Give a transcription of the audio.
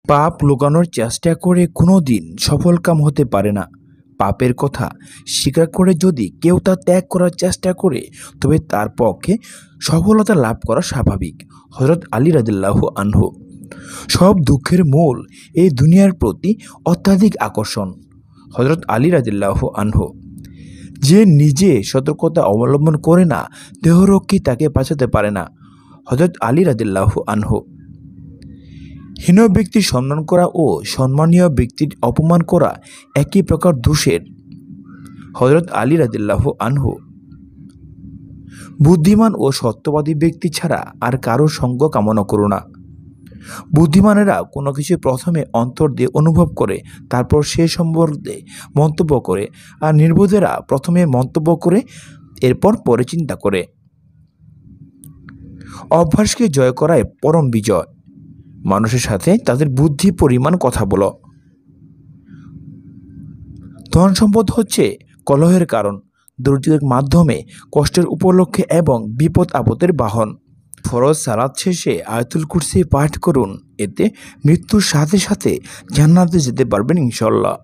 পাপ লুকানোর চেষ্টা করে কোনোদিন সফল কাম হতে পারে না। পাপের কথা স্বীকার করে যদি কেউ তা ত্যাগ করার চেষ্টা করে তবে তার পক্ষে সফলতা লাভ করা স্বাভাবিক। হযরত আলী রাদিয়াল্লাহু আনহু। সব দুঃখের মূল এই দুনিয়ার প্রতি অত্যাধিক আকর্ষণ। হযরত আলী রাদিয়াল্লাহু আনহু। যে নিজে সতর্কতা অবলম্বন করে না, দেহরক্ষী তাকে বাঁচাতে পারে না। হযরত আলী রাদিয়াল্লাহু আনহু। হীন ব্যক্তির সম্মান করা ও সম্মানীয় ব্যক্তির অপমান করা একই প্রকার দোষের। হযরত আলী রাদিয়াল্লাহু আনহু। বুদ্ধিমান ও সত্যবাদী ব্যক্তি ছাড়া আর কারো সঙ্গ কামনা করো না। বুদ্ধিমানেরা কোনো কিছু প্রথমে অন্তর দিয়ে অনুভব করে, তারপর সে সম্বন্ধে মন্তব্য করে, আর নির্বোধেরা প্রথমে মন্তব্য করে, এরপর পরে চিন্তা করে। অভ্যাসকে জয় করাই পরম বিজয়। মানুষের সাথে তাদের বুদ্ধি পরিমাণ কথা বলো। ধন সম্পদ হচ্ছে কলহের কারণ, দুর্যোগের মাধ্যমে কষ্টের উপলক্ষে এবং বিপদ আপদের বাহন। ফরজ সালাত শেষে আয়াতুল কুরসি পাঠ করুন, এতে মৃত্যুর সাথে সাথে জান্নাতে যেতে পারবেন ইনশাআল্লাহ।